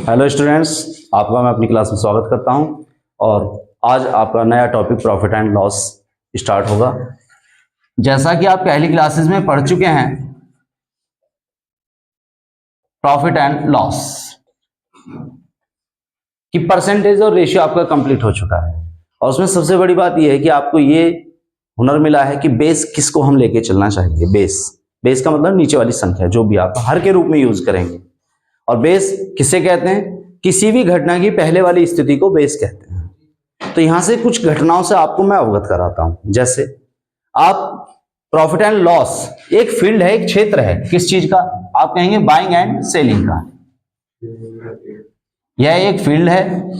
Hello students, आपका मैं अपनी क्लास में स्वागत करता हूं और आज आपका नया topic profit and loss start होगा। जैसा कि आप पहली क्लासेस में पढ़ चुके हैं प्रॉफिट एंड लॉस की परसेंटेज और रेशियो आपका कंप्लीट हो चुका है और उसमें सबसे बड़ी बात यह है कि आपको ये हुनर मिला है कि बेस किसको हम लेके चलना चाहिए। बेस का मतलब नीचे वाली संख्या, जो भी आप हर के रूप में यूज करेंगे। और बेस किसे कहते हैं? किसी भी घटना की पहले वाली स्थिति को बेस कहते हैं। तो यहां से कुछ घटनाओं से आपको मैं अवगत कराता हूं। जैसे आप प्रॉफिट एंड लॉस एक फील्ड है, एक क्षेत्र है, किस चीज का? आप कहेंगे बाइंग एंड सेलिंग का। यह एक फील्ड है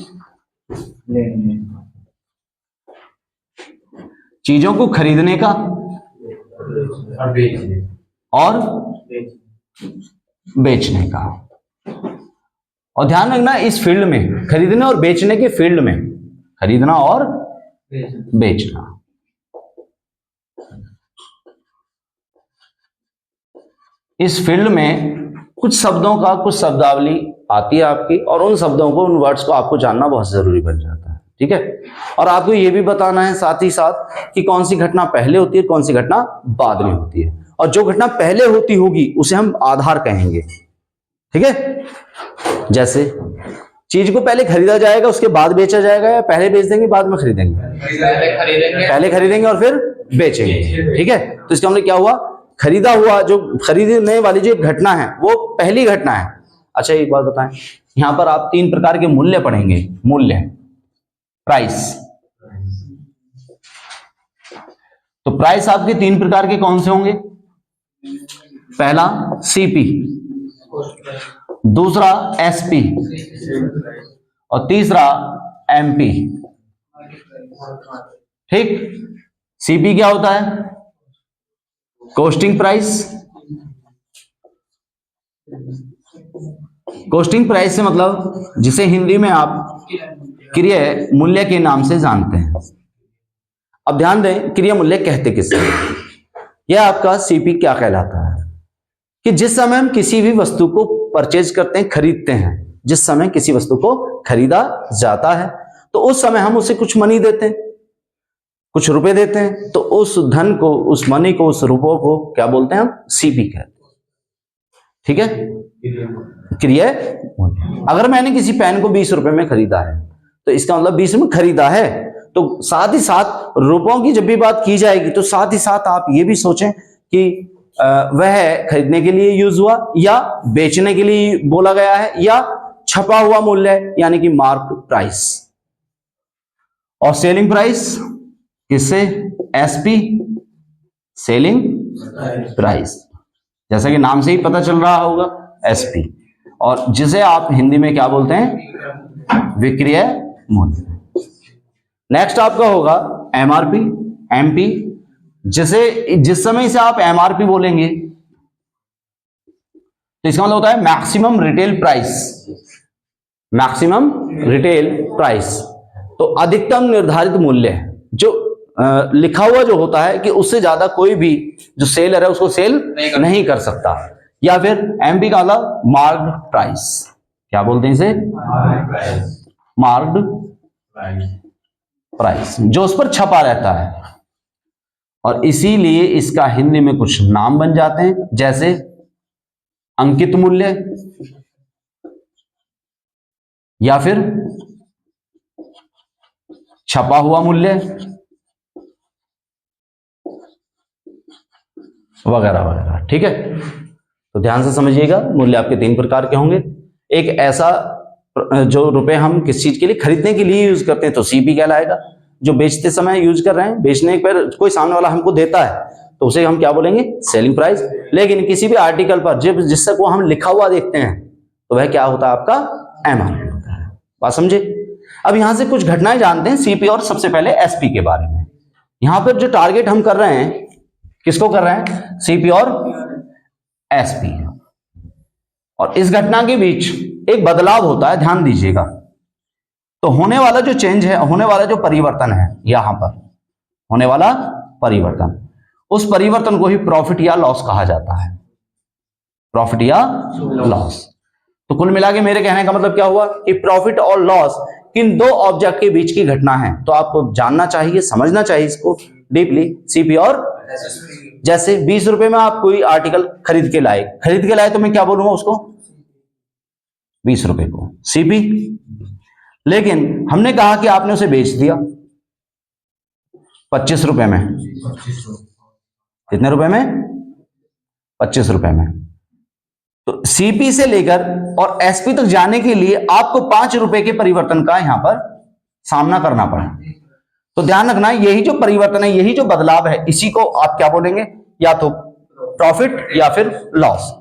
चीजों को खरीदने का और बेचने का। और ध्यान रखना, इस फील्ड में खरीदने और बेचने के फील्ड में, खरीदना और बेचना, इस फील्ड में कुछ शब्दों का कुछ शब्दावली आती है आपकी, और उन शब्दों को, उन वर्ड्स को आपको जानना बहुत जरूरी बन जाता है। ठीक है। और आपको यह भी बताना है साथ ही साथ कि कौन सी घटना पहले होती है, कौन सी घटना बाद में होती है। और जो घटना पहले होती होगी उसे हम आधार कहेंगे। ठीक है। जैसे चीज को पहले खरीदा जाएगा, उसके बाद बेचा जाएगा, या पहले बेच देंगे बाद में खरीदेंगे? पहले खरीदेंगे और फिर बेचेंगे। ठीक है। तो इसका मतलब क्या हुआ? खरीदा हुआ, जो खरीदने वाली जो घटना है वो पहली घटना है। अच्छा, एक बात बताएं, यहां पर आप 3 प्रकार के मूल्य पढ़ेंगे। मूल्य, प्राइस। तो प्राइस आपके 3 प्रकार के कौन से होंगे? पहला सीपी, दूसरा एसपी और तीसरा एमपी। ठीक। सीपी क्या होता है? Costing price. कॉस्टिंग प्राइस से मतलब जिसे हिंदी में आप क्रय मूल्य के नाम से जानते हैं। अब ध्यान दें, क्रय मूल्य कहते किसे? यह आपका सीपी क्या कहलाता है कि जिस समय हम किसी भी वस्तु को परचेज करते हैं, खरीदते हैं, जिस समय किसी वस्तु को खरीदा जाता है तो उस समय हम उसे कुछ मनी देते हैं, कुछ रुपए देते हैं। तो उस धन को, उस मनी को, उस रुपयों को क्या बोलते हैं? हम सीपी कहते हैं। ठीक है। क्रय मूल्य। अगर मैंने किसी पेन को 20 रुपए में खरीदा है तो इसका मतलब 20 में खरीदा है। तो साथ ही साथ रुपयों की जब भी बात की जाएगी तो साथ ही साथ आप ये भी सोचें कि वह खरीदने के लिए यूज हुआ या बेचने के लिए बोला गया है या छपा हुआ मूल्य है, यानी कि मार्क प्राइस। और सेलिंग प्राइस किससे? एसपी, सेलिंग प्राइस, जैसा कि नाम से ही पता चल रहा होगा, एसपी। और जिसे आप हिंदी में क्या बोलते हैं? विक्रय मूल्य। नेक्स्ट आपका होगा एमआरपी, एमपी। जिस समय से आप एमआरपी बोलेंगे तो इसका मतलब होता है maximum retail price. Maximum retail price तो अधिकतम निर्धारित मूल्य, जो लिखा हुआ जो होता है कि उससे ज्यादा कोई भी जो सेलर है उसको सेल नहीं कर सकता। या फिर एमपी का मतलब मार्क्ड प्राइस। क्या बोलते हैं इसे? मार्क्ड प्राइस, जो उस पर छपा रहता है। और इसीलिए इसका हिंदी में कुछ नाम बन जाते हैं, जैसे अंकित मूल्य या फिर छपा हुआ मूल्य वगैरह वगैरह। ठीक है। तो ध्यान से समझिएगा, मूल्य आपके 3 प्रकार के होंगे। एक ऐसा जो रुपए हम किस चीज के लिए, खरीदने के लिए यूज करते हैं तो सीपी कहलाएगा। जो बेचते समय यूज कर रहे हैं, बेचने पर कोई सामने वाला हमको देता है तो उसे हम क्या बोलेंगे? Selling price. लेकिन किसी भी आर्टिकल पर जब जिससे को हम लिखा हुआ देखते हैं तो वह क्या होता है? आपका एमआरपी होता है। बात समझे? अब यहां से कुछ घटनाएं जानते हैं सीपी और सबसे पहले एसपी के बारे में। यहां पर जो टारगेट हम कर रहे हैं, किसको कर रहे हैं? सीपी और एसपी। और इस घटना के बीच एक बदलाव होता है, ध्यान दीजिएगा। तो होने वाला जो चेंज है, होने वाला जो परिवर्तन है, यहां पर होने वाला परिवर्तन, उस परिवर्तन को ही प्रॉफिट या लॉस कहा जाता है। प्रॉफिट या लॉस। तो कुल मिला के मेरे कहने का मतलब क्या हुआ कि प्रॉफिट और लॉस किन दो ऑब्जेक्ट के बीच की घटना है। तो आपको जानना चाहिए, समझना चाहिए इसको डीपली। सीपी और जैसे 20 रुपए में आप कोई आर्टिकल खरीद के लाए तो मैं क्या बोलूंगा उसको, 20 रुपए को सीपी। लेकिन हमने कहा कि आपने उसे बेच दिया 25 रुपए में। कितने रुपए में? 25 रुपए में। तो सीपी से लेकर और एसपी तक जाने के लिए आपको 5 रुपए के परिवर्तन का यहां पर सामना करना पड़ा। तो ध्यान रखना, यही जो परिवर्तन है, यही जो बदलाव है, इसी को आप क्या बोलेंगे, या तो प्रॉफिट या फिर लॉस।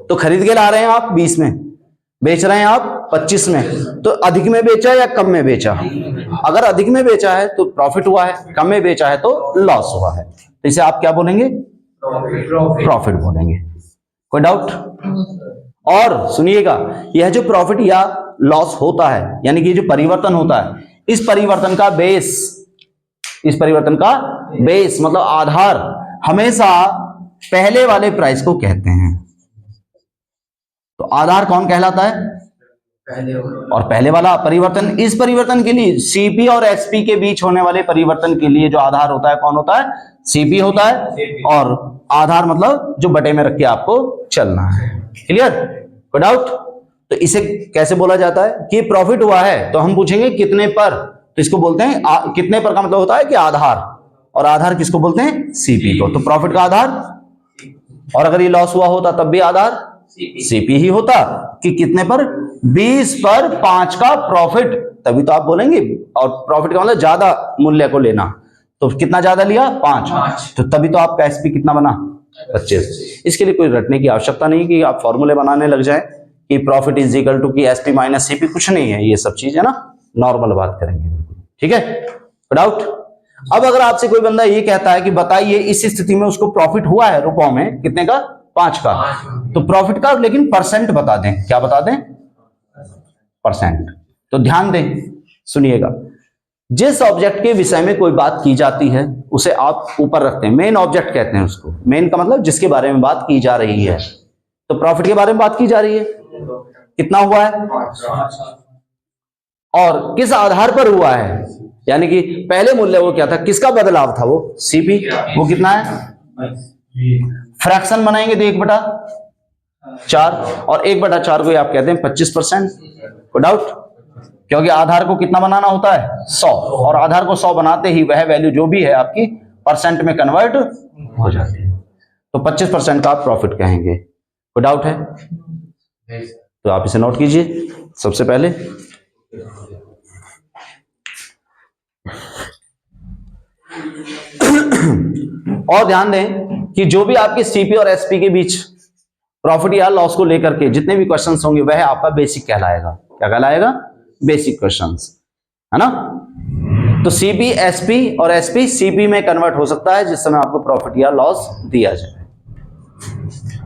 तो खरीद के ला रहे हैं आप 20 में, बेच रहे हैं आप 25 में, तो अधिक में बेचा या कम में बेचा? अगर अधिक में बेचा है तो प्रॉफिट हुआ है, कम में बेचा है तो लॉस हुआ है। तो इसे आप क्या बोलेंगे? प्रॉफिट बोलेंगे। कोई डाउट? और सुनिएगा, यह जो प्रॉफिट या लॉस होता है, यानी कि जो परिवर्तन होता है, इस परिवर्तन का बेस मतलब आधार हमेशा पहले वाले प्राइस को कहते हैं। तो आधार कौन कहलाता है? और पहले वाला परिवर्तन। इस परिवर्तन के लिए सीपी और एसपी के बीच होने वाले परिवर्तन के लिए जो आधार होता है कौन होता है? सीपी होता है। और आधार मतलब जो बटे में रख के आपको चलना है। क्लियर? कोई डाउट? तो इसे कैसे बोला जाता है कि प्रॉफिट हुआ है तो हम पूछेंगे कितने पर, तो इसको बोलते हैं कितने पर का मतलब होता है कि आधार, और आधार किसको बोलते हैं? सीपी को। तो प्रॉफिट का आधार, और अगर ये लॉस हुआ होता तब भी आधार सीपी ही होता कि कितने पर? 20 पर 5 का प्रॉफिट, तभी तो आप बोलेंगे। और प्रॉफिट का मतलब ज्यादा मूल्य को लेना, तो कितना ज्यादा लिया? 5, तो तभी तो आपका एसपी कितना बना? 25। इसके लिए कोई रटने की आवश्यकता नहीं कि आप फॉर्मूले बनाने लग जाए कि प्रॉफिट इज इक्वल टू कि एसपी माइनस सीपी, कुछ नहीं है ये सब चीज, है ना, नॉर्मल बात करेंगे। ठीक है? डाउट? अब अगर आपसे कोई बंदा ये कहता है कि बताइए इस स्थिति में उसको प्रॉफिट हुआ है रुपयों में कितने का? 5 का, तो प्रॉफिट का लेकिन परसेंट बता दें। क्या बता दें? परसेंट। तो ध्यान दें, सुनिएगा, जिस ऑब्जेक्ट के विषय में कोई बात की जाती है उसे आप ऊपर रखते हैं, मेन ऑब्जेक्ट कहते हैं उसको। मेन का मतलब जिसके बारे में बात की जा रही है। तो प्रॉफिट के बारे में बात की जा रही है, कितना हुआ है और किस आधार पर हुआ है, यानी कि पहले मूल्य वो क्या था, किसका बदलाव था, वो सीपी। वो कितना है? फ्रैक्शन बनाएंगे तो 1/4, और 1/4 को आप कहते हैं 25%। को डाउट? क्योंकि आधार को कितना बनाना होता है? 100, और आधार को 100 बनाते ही वह वैल्यू जो भी है आपकी परसेंट में कन्वर्ट हो जाती है। तो 25% का आप प्रॉफिट कहेंगे। कोई डाउट है? तो आप इसे नोट कीजिए सबसे पहले। और ध्यान दें कि जो भी आपके सीपी और एसपी के बीच प्रॉफिट या लॉस को लेकर के जितने भी क्वेश्चंस होंगे वह आपका बेसिक कहलाएगा। क्या कहलाएगा? बेसिक क्वेश्चंस, है ना। तो सीपी एसपी और एसपी सीपी में कन्वर्ट हो सकता है जिस समय आपको प्रॉफिट या लॉस दिया जाए।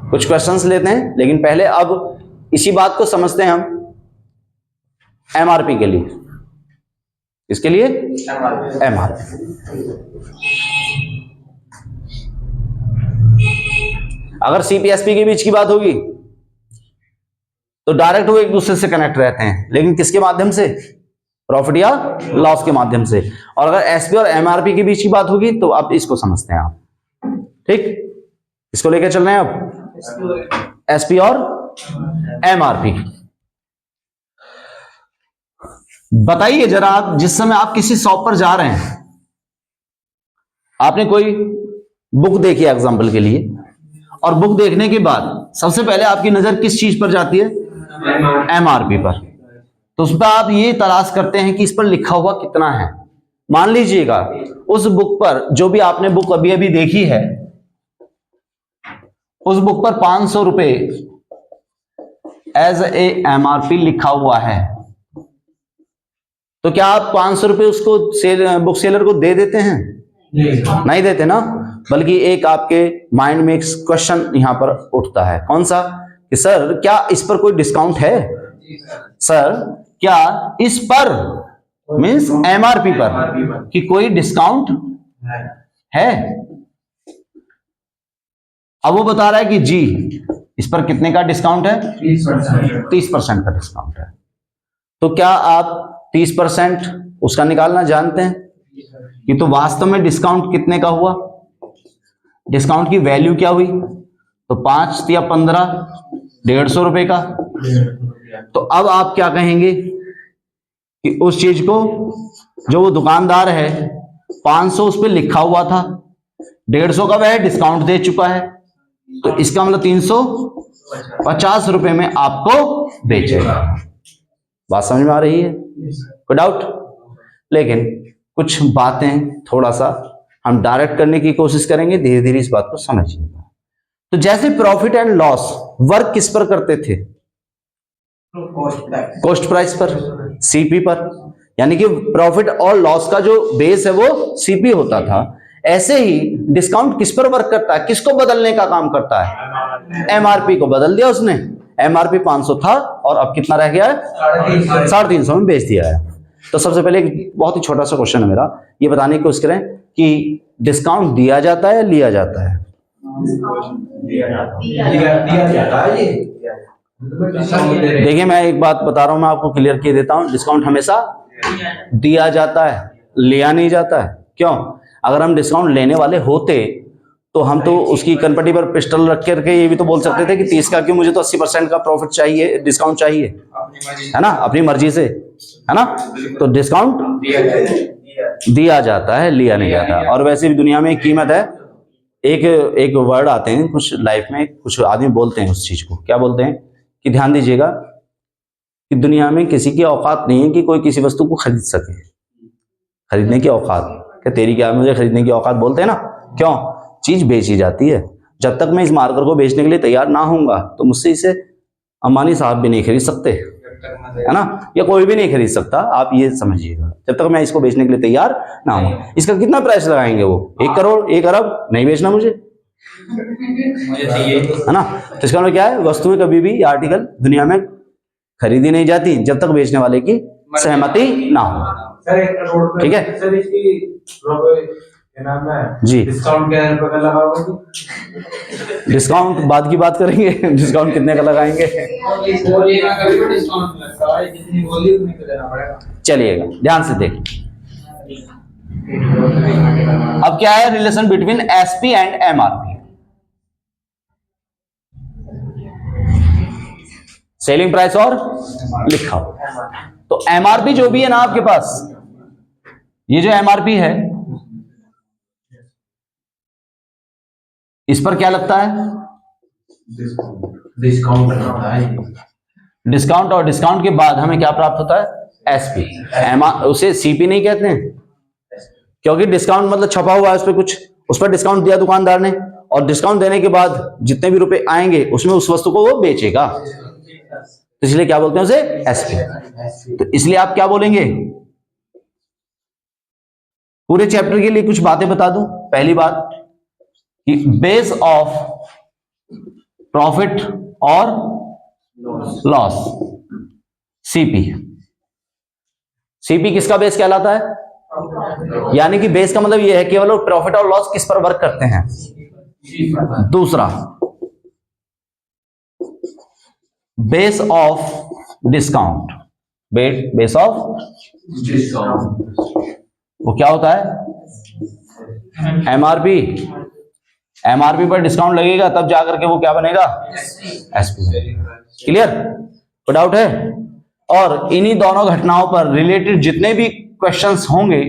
कुछ क्वेश्चंस लेते हैं, लेकिन पहले अब इसी बात को समझते हैं हम एमआरपी के लिए। इसके लिए एमआरपी। अगर सीपीएसपी के बीच की बात होगी तो डायरेक्ट वो एक दूसरे से कनेक्ट रहते हैं, लेकिन किसके माध्यम से? प्रॉफिट या लॉस के माध्यम से। और अगर एसपी और एमआरपी के बीच की बात होगी तो अब इसको समझते हैं आप। ठीक, इसको लेकर चल रहे हैं अब, एसपी और एमआरपी। बताइए जरा, आप जिस समय आप किसी शॉप पर जा रहे हैं, आपने कोई बुक देखी एग्जाम्पल के लिए, और बुक देखने के बाद सबसे पहले आपकी नजर किस चीज पर जाती है? एमआरपी पर। तो उस पर आप ये तलाश करते हैं कि इस पर लिखा हुआ कितना है। मान लीजिएगा उस बुक पर, जो भी आपने बुक अभी अभी देखी है, उस बुक पर 500 रुपए एज ए एमआरपी लिखा हुआ है, तो क्या आप 500 रुपए उसको बुक सेलर को दे देते हैं? नहीं देते ना, बल्कि एक आपके माइंड में एक क्वेश्चन यहां पर उठता है। कौन सा? कि सर क्या इस पर कोई डिस्काउंट है? सर क्या इस पर मीन्स एमआरपी पर कि कोई डिस्काउंट है? अब वो बता रहा है कि जी इस पर कितने का डिस्काउंट है? 30% का डिस्काउंट है। तो क्या आप 30% उसका निकालना जानते हैं कि तो वास्तव में डिस्काउंट कितने का हुआ? डिस्काउंट की वैल्यू क्या हुई? तो 5 या 15, 150 रुपए का। तो अब आप क्या कहेंगे कि उस चीज को जो वो दुकानदार है 500 उस पर लिखा हुआ था, 150 का वह डिस्काउंट दे चुका है, तो इसका मतलब 350 रुपए में आपको बेचेगा। बात समझ में आ रही है? कोई डाउट? लेकिन कुछ बातें थोड़ा सा हम डायरेक्ट करने की कोशिश करेंगे, धीरे धीरे इस बात को समझिएगा। तो जैसे प्रॉफिट एंड लॉस वर्क किस पर करते थे? कॉस्ट प्राइस पर, सीपी पर। यानी कि प्रॉफिट और लॉस का जो बेस है वो सीपी होता था। ऐसे ही डिस्काउंट किस पर वर्क करता है? किसको बदलने का काम करता है? एमआरपी को बदल दिया उसने। एमआरपी 500 था और अब कितना रह गया है? 350 में बेच दिया है। तो सबसे पहले एक बहुत ही छोटा सा क्वेश्चन है मेरा, ये बताने की कोशिश करें कि डिस्काउंट दिया जाता है या लिया जाता है? देखिए मैं एक बात बता रहा हूं, मैं आपको क्लियर किए देता हूं, डिस्काउंट हमेशा दिया जाता है, लिया नहीं जाता है। क्यों? अगर हम डिस्काउंट लेने वाले होते तो हम तो उसकी कनपट्टी पर पिस्टल रख करके ये भी तो बोल सकते थे कि 30 का क्यों, मुझे तो 80% का प्रॉफिट चाहिए, डिस्काउंट चाहिए, है ना, अपनी मर्जी से, है ना। तो डिस्काउंट दिया जाता है, लिया नहीं जाता। और वैसे भी दुनिया में एक कीमत है, एक वर्ड आते हैं कुछ लाइफ में, कुछ आदमी बोलते हैं उस चीज को, क्या बोलते हैं कि ध्यान दीजिएगा कि दुनिया में किसी की औकात नहीं है कि कोई किसी वस्तु को खरीद सके। खरीदने की औकात, क्या तेरी क्या मुझे खरीदने की औकात बोलते हैं ना। क्यों? चीज बेची जाती है। जब तक मैं इस मार्कर को बेचने के लिए तैयार ना होऊंगा तो मुझसे इसे अंबानी साहब भी नहीं खरीद सकते, है ना, या कोई भी नहीं खरीद सकता। आप ये समझिएगा, जब तक मैं इसको बेचने के लिए तैयार ना हूं। इसका कितना प्राइस लगाएंगे वो? 1 करोड़, 1 अरब? नहीं बेचना मुझे चाहिए, है ना। तो इसका मतलब क्या है? वस्तुएं कभी भी, आर्टिकल दुनिया में खरीदी नहीं जाती जब तक बेचने वाले की सहमति ना हो। ठीक है जी। डिस्काउंट क्या लगाओगे? डिस्काउंट बाद की बात करेंगे। डिस्काउंट कितने का लगाएंगे? चलिएगा ध्यान से देख। अब क्या है relation between SP and MRP? Selling price और लिखा। तो एमआरपी जो भी है ना आपके पास, ये जो एमआरपी है इस पर क्या लगता है? डिस्काउंट लगता है। डिस्काउंट, और डिस्काउंट के बाद हमें क्या प्राप्त होता है? एसपी। उसे सीपी नहीं कहते हैं, क्योंकि डिस्काउंट मतलब छपा हुआ है उस पर कुछ, उस पर डिस्काउंट दिया दुकानदार ने, और डिस्काउंट देने के बाद जितने भी रुपए आएंगे उसमें उस वस्तु को वो बेचेगा, तो इसलिए क्या बोलते हैं उसे? एसपी। तो इसलिए आप क्या बोलेंगे? पूरे चैप्टर के लिए कुछ बातें बता दूं। पहली बात कि बेस ऑफ प्रॉफिट और लॉस, सीपी। सीपी किसका बेस कहलाता है? यानी कि बेस का मतलब यह है केवल प्रॉफिट और लॉस किस पर वर्क करते हैं। दूसरा, base of discount. Base of discount वो क्या होता है? एमआरपी। एमआरपी पर डिस्काउंट लगेगा तब जाकर के वो क्या बनेगा? एसपी। क्लियर? कोई डाउट है? और इन्हीं दोनों घटनाओं पर रिलेटेड जितने भी क्वेश्चंस होंगे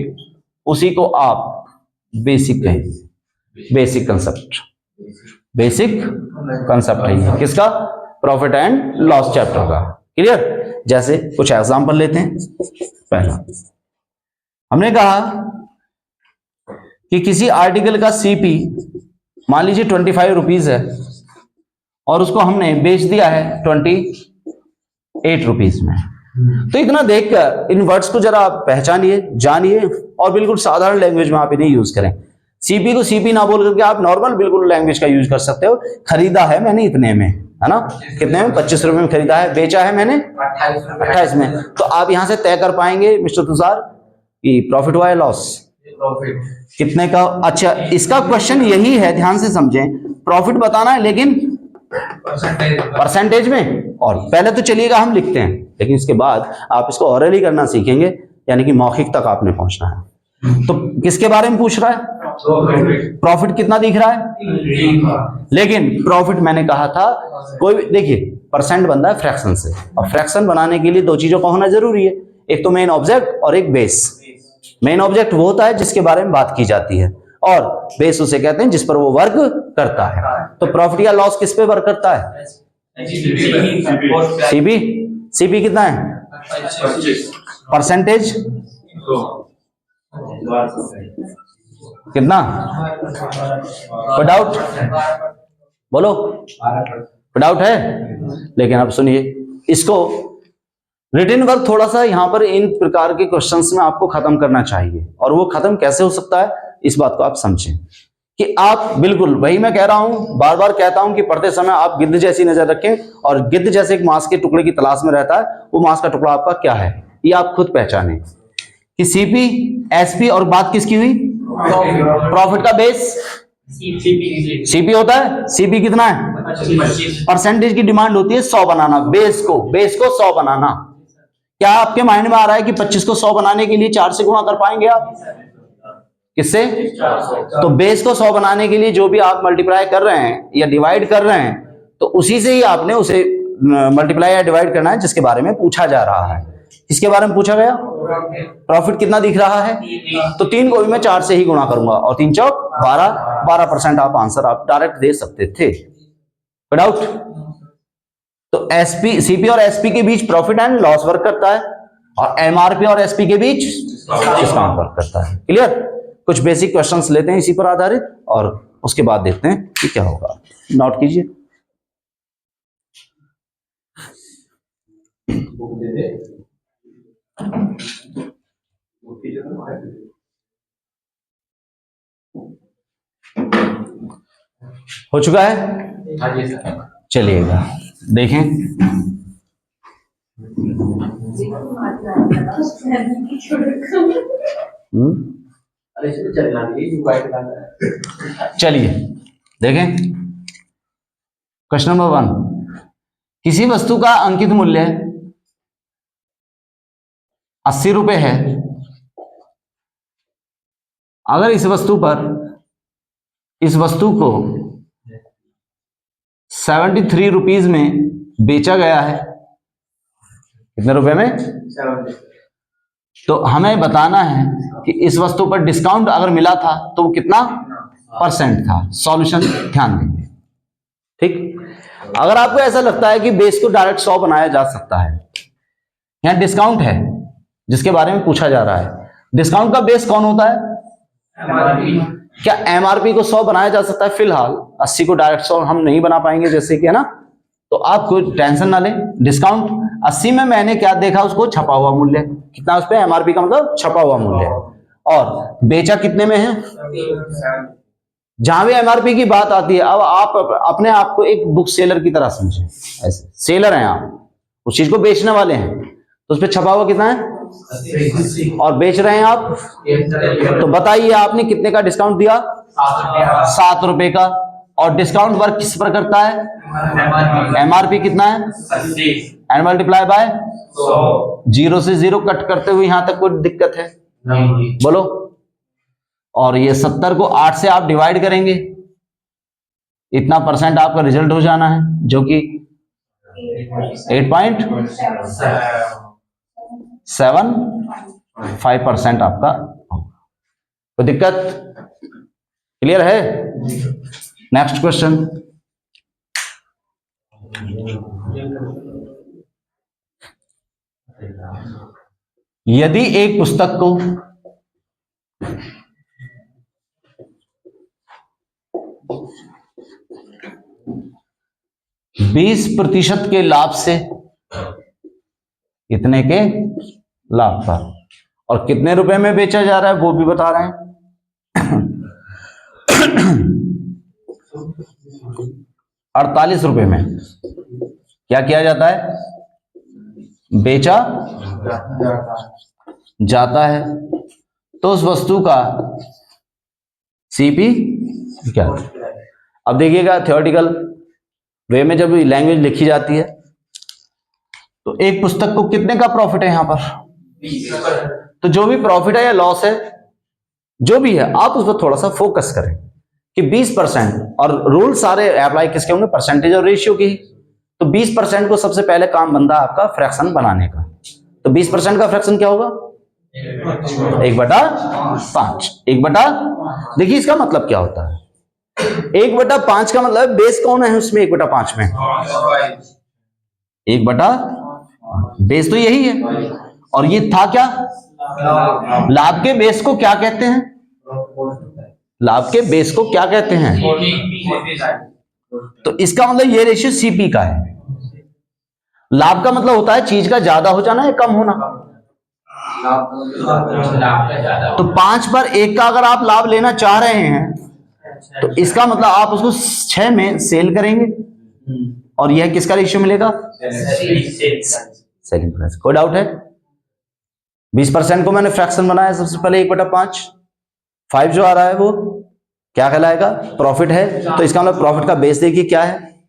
उसी को आप बेसिक कहेंगे। बेसिक कंसेप्ट, बेसिक कंसेप्ट है किसका? प्रॉफिट एंड लॉस चैप्टर का। क्लियर? जैसे कुछ एग्जांपल लेते हैं। पहला हमने कहा कि किसी आर्टिकल का सीपी मान लीजिए 25 रुपीज है और उसको हमने बेच दिया है 28 रुपीज में। तो इतना देखकर इन वर्ड्स को जरा पहचानिए, जानिए और बिल्कुल साधारण लैंग्वेज में आप इन्हें यूज करें। सीपी को सीपी ना बोल करके आप नॉर्मल बिल्कुल लैंग्वेज का यूज कर सकते हो। खरीदा है मैंने इतने में, है ना, कितने में? 25 रुपए में खरीदा है। बेचा है मैंने 28 में। तो आप यहां से तय कर पाएंगे मिस्टर तुषार कि प्रॉफिट हुआ है लॉस? प्रॉफिट कितने का? अच्छा, इसका क्वेश्चन यही है, ध्यान से समझें। प्रॉफिट बताना है लेकिन परसेंटेज में। और पहले तो चलिएगा हम लिखते हैं, लेकिन इसके बाद आप इसको ऑरली करना सीखेंगे, यानी कि मौखिक तक आपने पहुंचना है। तो किसके बारे में पूछ रहा है? प्रॉफिट कितना दिख रहा है? लेकिन प्रॉफिट मैंने कहा था कोई, देखिए परसेंट बनता है फ्रैक्शन से, और फ्रैक्शन बनाने के लिए दो चीजों का होना जरूरी है, एक तो मेन ऑब्जेक्ट और एक बेस। मेन ऑब्जेक्ट वो होता है जिसके बारे में बात की जाती है, और बेस उसे कहते हैं जिस पर वो वर्क करता है। तो प्रॉफिट या लॉस किस पे वर्क करता है? सीपी। सीपी कितना है? परसेंटेज कितना? कोई डाउट? बोलो, कोई डाउट है? लेकिन अब सुनिए, इसको रिटन वर्क थोड़ा सा यहां पर इन प्रकार के क्वेश्चंस में आपको खत्म करना चाहिए। और वो खत्म कैसे हो सकता है, इस बात को आप समझें कि आप बिल्कुल वही मैं कह रहा हूं, बार बार कहता हूं कि पढ़ते समय आप गिद्ध जैसी नजर रखें, और गिद्ध जैसे एक मांस के टुकड़े की तलाश में रहता है, वो मांस का टुकड़ा आपका क्या है ये आप खुद पहचानें कि सीपी, एसपी, और बात किसकी हुई? प्रॉफिट का बेस सीपी होता है। सीपी कितना है? परसेंटेज की डिमांड होती है 100 बनाना, बेस को 100 बनाना। क्या आपके माइंड में आ रहा है कि 25 को 100 बनाने के लिए 4 से गुणा कर पाएंगे आप? किससे? तो बेस को 100 बनाने के लिए जो भी आप मल्टीप्लाई कर रहे हैं या डिवाइड कर रहे हैं, तो उसी से ही आपने उसे मल्टीप्लाई या डिवाइड करना है जिसके बारे में पूछा जा रहा है। किसके बारे में पूछा गया? प्रॉफिट कितना दिख रहा है? तो 3 को भी मैं 4 से ही गुणा करूंगा, और 3 चौक 12% आप आंसर आप डायरेक्ट दे सकते थे। डाउट? तो एसपी, सीपी और एसपी के बीच प्रॉफिट एंड लॉस वर्क करता है, और एमआरपी और एसपी के बीच डिस्काउंट वर्क करता है। क्लियर? कुछ बेसिक क्वेश्चंस लेते हैं इसी पर आधारित, और उसके बाद देखते हैं कि क्या होगा। नोट कीजिए। हो चुका है? चलिएगा देखें। चलिए देखें क्वेश्चन नंबर 1। किसी वस्तु का अंकित मूल्य 80 रुपए है। अगर इस वस्तु को 73 रुपीज में बेचा गया है, कितने रुपए में? 70। तो हमें बताना है कि इस वस्तु पर डिस्काउंट अगर मिला था तो वो कितना परसेंट था। सॉल्यूशन ध्यान देंगे, ठीक। अगर आपको ऐसा लगता है कि बेस को डायरेक्ट 100 बनाया जा सकता है, यहां डिस्काउंट है जिसके बारे में पूछा जा रहा है। डिस्काउंट का बेस कौन होता है? क्या एमआरपी को 100 बनाया जा सकता है? फिलहाल 80 को डायरेक्ट 100 हम नहीं बना पाएंगे, जैसे कि है ना, तो आप कोई टेंशन ना लें। डिस्काउंट 80 में मैंने क्या देखा, उसको छपा हुआ मूल्य कितना, उस पर एमआरपी का मतलब छपा हुआ मूल्य, और बेचा कितने में है? जहां भी एमआरपी की बात आती है, अब आप अपने आप को एक बुक सेलर की तरह समझें। ऐसे सेलर हैं आप, उस चीज को बेचने वाले हैं, तो उस पर छपा हुआ कितना है? और बेच रहे हैं आप, तो बताइए आपने कितने का डिस्काउंट दिया? 7 रुपए का। और डिस्काउंट वर्क किस पर करता है? एमआरपी कितना है? एंड मल्टीप्लाई बाय 0 से 0 कट करते हुए यहां तक कोई दिक्कत है? नहीं। बोलो। और ये 70 को 8 से आप डिवाइड करेंगे, इतना परसेंट आपका रिजल्ट हो जाना है, जो कि 8.75% आपका होगा। कोई दिक्कत? क्लियर है? Next question. यदि एक पुस्तक को 20% के लाभ से, कितने के लाभ पर, और कितने रुपए में बेचा जा रहा है वो भी बता रहे हैं। 48 रुपए में क्या किया जाता है? बेचा जाता है। तो उस वस्तु का सीपी क्या? अब देखिएगा थ्योरेटिकल, वे में जब लैंग्वेज लिखी जाती है तो एक पुस्तक को कितने का प्रॉफिट है यहां पर? तो जो भी प्रॉफिट है या लॉस है, जो भी है, आप उस पर थोड़ा सा फोकस करें कि 20%, और रूल सारे अप्लाई किसके होंगे? परसेंटेज और रेशियो की। तो 20% को सबसे पहले काम बनता है आपका फ्रैक्शन बनाने का। तो 20% का फ्रैक्शन क्या होगा? 1/5। 1/, देखिए इसका मतलब क्या होता है? 1/5 का मतलब बेस कौन है उसमें? 1/5 में 1/, बेस तो यही है। और ये था क्या? लाभ के बेस को क्या कहते हैं? लाभ के बेस को क्या कहते हैं? तो इसका मतलब ये रेशियो सीपी का है। लाभ का मतलब होता है चीज का ज्यादा हो जाना या कम होना। तो 5 पर 1 का अगर आप लाभ लेना चाह रहे हैं तो इसका मतलब आप उसको 6 में सेल करेंगे, और यह किसका रेशियो मिलेगा? Selling price. कोई डाउट है? 20% को मैंने फ्रैक्शन बनाया सबसे पहले 1/5। 5 जो आ रहा है वो क्या कहलाएगा? प्रॉफिट है। तो इसका मतलब प्रॉफिट का बेस देखिए क्या है?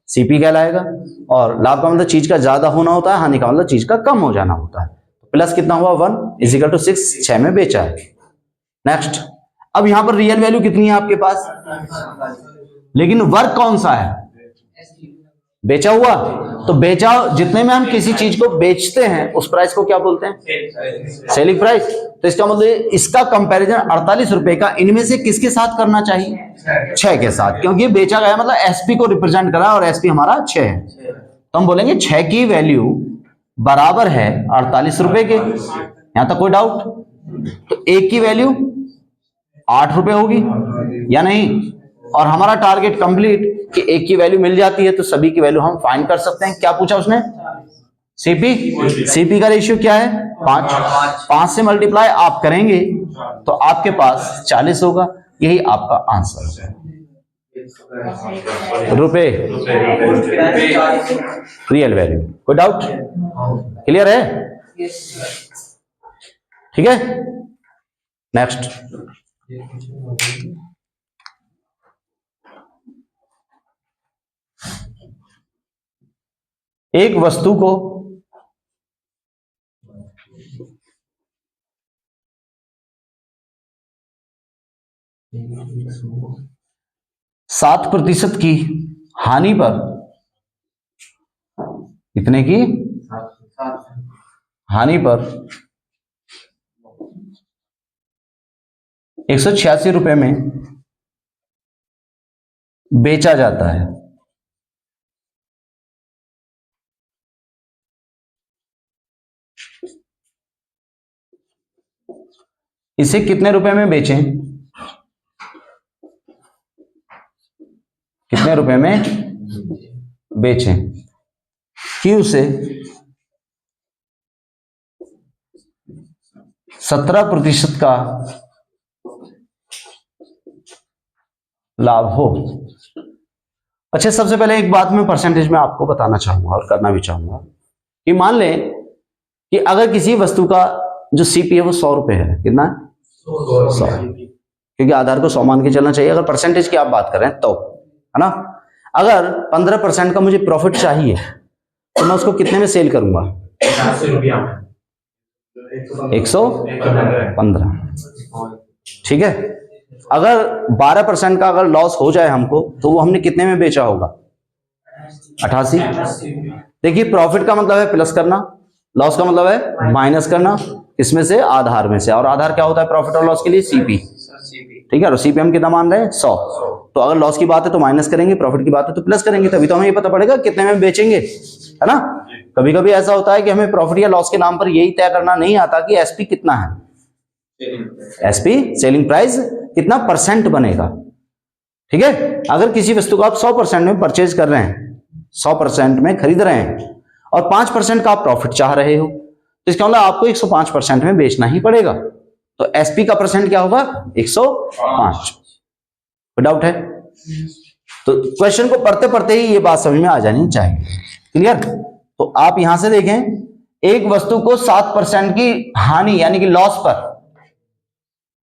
सीपी कहलाएगा। और लाभ का मतलब चीज का ज्यादा होना होता है, हानि का मतलब चीज का कम हो जाना होता है। प्लस कितना हुआ? 1 = 6। 6 में बेचा है। नेक्स्ट, अब यहां पर रियल वैल्यू कितनी है आपके पास? लेकिन वर्क कौन सा है? बेचा हुआ। तो बेचा, जितने में हम किसी चीज को बेचते हैं उस प्राइस को क्या बोलते हैं? Selling price. तो इसका मतलब इसका कंपैरिजन 48 रुपए का इनमें से किसके साथ करना चाहिए? 6 के साथ, क्योंकि बेचा गया मतलब एसपी को रिप्रेजेंट करा और एसपी हमारा 6 है। तो हम बोलेंगे 6 की वैल्यू बराबर है 48 रुपए के। यहां तक कोई डाउट? तो 1 की वैल्यू 8 रुपए होगी या नहीं? और हमारा टारगेट कंप्लीट कि 1 की वैल्यू मिल जाती है तो सभी की वैल्यू हम फाइंड कर सकते हैं। क्या पूछा उसने? सीपी। सीपी का रेशियो क्या है? 5। 5 से मल्टीप्लाई आप करेंगे तो आपके पास 40 होगा। यही आपका आंसर है। रुपए रियल वैल्यू। कोई डाउट? क्लियर है? ठीक है। नेक्स्ट, एक वस्तु को सात प्रतिशत की हानि पर, कितने की हानि पर 186 रुपए में बेचा जाता है। इसे कितने रुपए में बेचें? कितने रुपए में बेचें कि उसे 17% का लाभ हो। अच्छा, सबसे पहले एक बात मैं परसेंटेज में आपको बताना चाहूंगा और करना भी चाहूंगा कि मान लें कि अगर किसी वस्तु का जो सीपी है वो 100 रुपए है। कितना? 100। क्योंकि आधार को 100 मान के चलना चाहिए अगर परसेंटेज की आप बात कर रहे हैं तो, है ना? अगर 15% का मुझे प्रॉफिट चाहिए तो मैं उसको कितने में सेल करूंगा? 115। ठीक है। अगर 12% का अगर लॉस हो जाए हमको तो वो हमने कितने में बेचा होगा? 88। देखिए, प्रॉफिट का मतलब है प्लस करना, लॉस का मतलब है माइनस करना। इसमें से आधार में से, और आधार क्या होता है प्रॉफिट और लॉस के लिए? सीपी। ठीक है। और सीपी हम कितना मान रहे हैं? 100। तो अगर लॉस की बात है तो माइनस करेंगे, प्रॉफिट की बात है तो प्लस करेंगे, तभी तो हमें ये पता पड़ेगा कितने में बेचेंगे, है ना? कभी कभी ऐसा होता है कि हमें प्रॉफिट या लॉस के नाम पर यही तय करना नहीं आता कि एसपी कितना है। एसपी सेलिंग प्राइस कितना परसेंट बनेगा। ठीक है। अगर किसी वस्तु को आप 100% में परचेज कर रहे हैं, 100% में खरीद रहे हैं और 5% का आप प्रॉफिट चाह रहे हो तो इसका मतलब आपको 105% में बेचना ही पड़ेगा। तो एसपी का परसेंट क्या होगा? 105। डाउट है? तो क्वेश्चन को पढ़ते पढ़ते ही ये बात समझ में आ जानी चाहिए। क्लियर? तो आप यहां से देखें, एक वस्तु को 7% की हानि यानी कि लॉस पर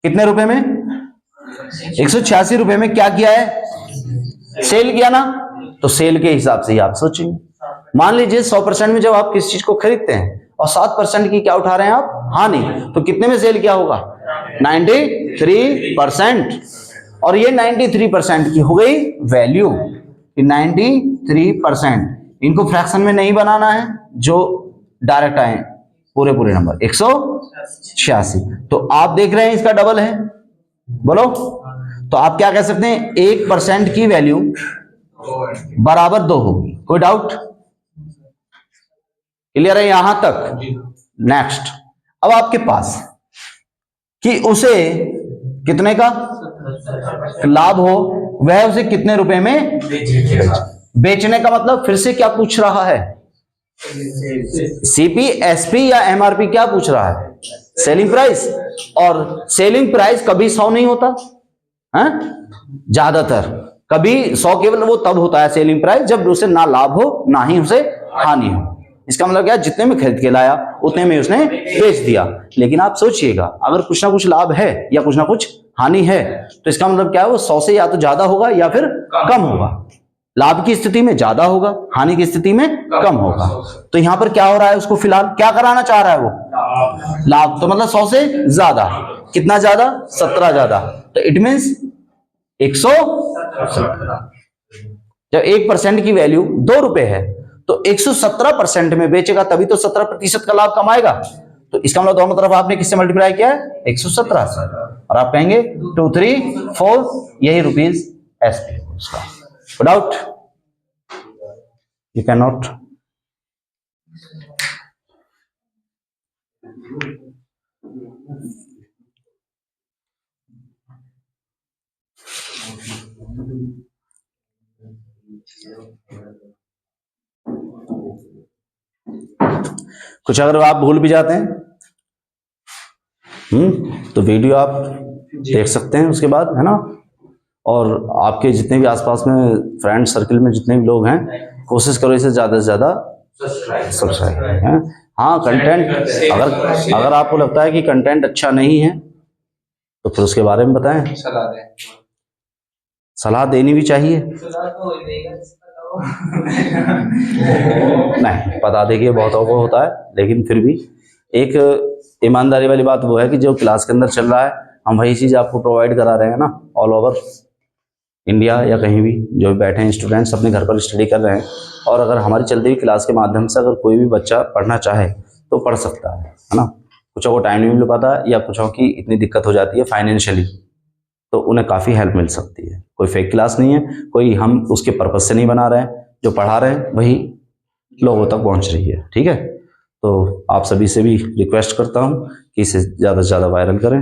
कितने रुपए में? 186 रुपए में क्या किया है? सेल किया ना? तो सेल के हिसाब से ही आप सोचेंगे। मान लीजिए 100% में जब आप किसी चीज को खरीदते हैं और 7% की क्या उठा रहे हैं आप, हानि, तो कितने में सेल क्या होगा, 93%। और ये 93% की हो गई वैल्यू, 93%। इनको फ्रैक्शन में नहीं बनाना है, जो डायरेक्ट आए पूरे पूरे नंबर 186। तो आप देख रहे हैं इसका डबल है, बोलो। तो आप क्या कह सकते हैं, 1% की वैल्यू बराबर 2 होगी। कोई डाउट? क्लियर है यहां तक? नेक्स्ट, अब आपके पास कि उसे कितने का लाभ हो, वह उसे कितने रुपए में बेचने का मतलब फिर से क्या पूछ रहा है, सीपी, एसपी या एमआरपी, क्या पूछ रहा है, सेलिंग प्राइस। और सेलिंग प्राइस कभी 100 नहीं होता है, ज्यादातर कभी 100 केवल वो तब होता है सेलिंग प्राइस जब उसे ना लाभ हो ना ही उसे हानि हो। इसका मतलब क्या, जितने में खरीद के लाया उतने में उसने बेच दिया। लेकिन आप सोचिएगा, अगर कुछ ना कुछ लाभ है या कुछ ना कुछ हानि है, तो इसका मतलब क्या है, वो 100 से या तो ज्यादा होगा या फिर कम होगा। लाभ की स्थिति में ज्यादा होगा, हानि की स्थिति में कम होगा। तो यहां पर क्या हो रहा है, उसको फिलहाल क्या कराना चाह रहा है वो, लाभ। तो मतलब 100 से ज्यादा, कितना ज्यादा, 17 ज्यादा। तो इट मीन्स 117। जब 1% की वैल्यू 2 रुपए है तो 117% में बेचेगा, तभी तो 17% का लाभ कमाएगा। तो इसका मतलब दोनों तरफ आपने किससे मल्टीप्लाई किया है, 117 से। और आप कहेंगे 2, 3, 4, यही रुपीज एसपी उसका। डाउट? You can not. कुछ अगर आप भूल भी जाते हैं तो वीडियो आप देख सकते हैं उसके बाद, है ना। और आपके जितने भी आसपास में फ्रेंड सर्किल में जितने भी लोग हैं, कोशिश करो इसे ज्यादा से ज्यादा सब्सक्राइब है। हाँ, कंटेंट अगर आपको लगता है कि कंटेंट अच्छा नहीं है तो फिर उसके बारे में बताएं, सलाह देनी भी चाहिए। नहीं, पता देखिए बहुतों को होता है, लेकिन फिर भी एक ईमानदारी वाली बात वो है कि जो क्लास के अंदर चल रहा है, हम वही चीज आपको प्रोवाइड करा रहे हैं ना। ऑल ओवर इंडिया या कहीं भी जो बैठे हैं स्टूडेंट्स अपने घर पर स्टडी कर रहे हैं, और अगर हमारी चलती हुई क्लास के माध्यम से अगर कोई भी बच्चा पढ़ना चाहे तो पढ़ सकता है ना। कुछ को टाइम नहीं मिल पाता या कुछ की इतनी दिक्कत हो जाती है फाइनेंशियली, तो उन्हें काफ़ी हेल्प मिल सकती है। कोई फेक क्लास नहीं है, कोई हम उसके पर्पज से नहीं बना रहे हैं, जो पढ़ा रहे हैं वही लोगों तक पहुंच रही है। ठीक है, तो आप सभी से भी रिक्वेस्ट करता हूं कि इसे ज़्यादा से ज़्यादा वायरल करें।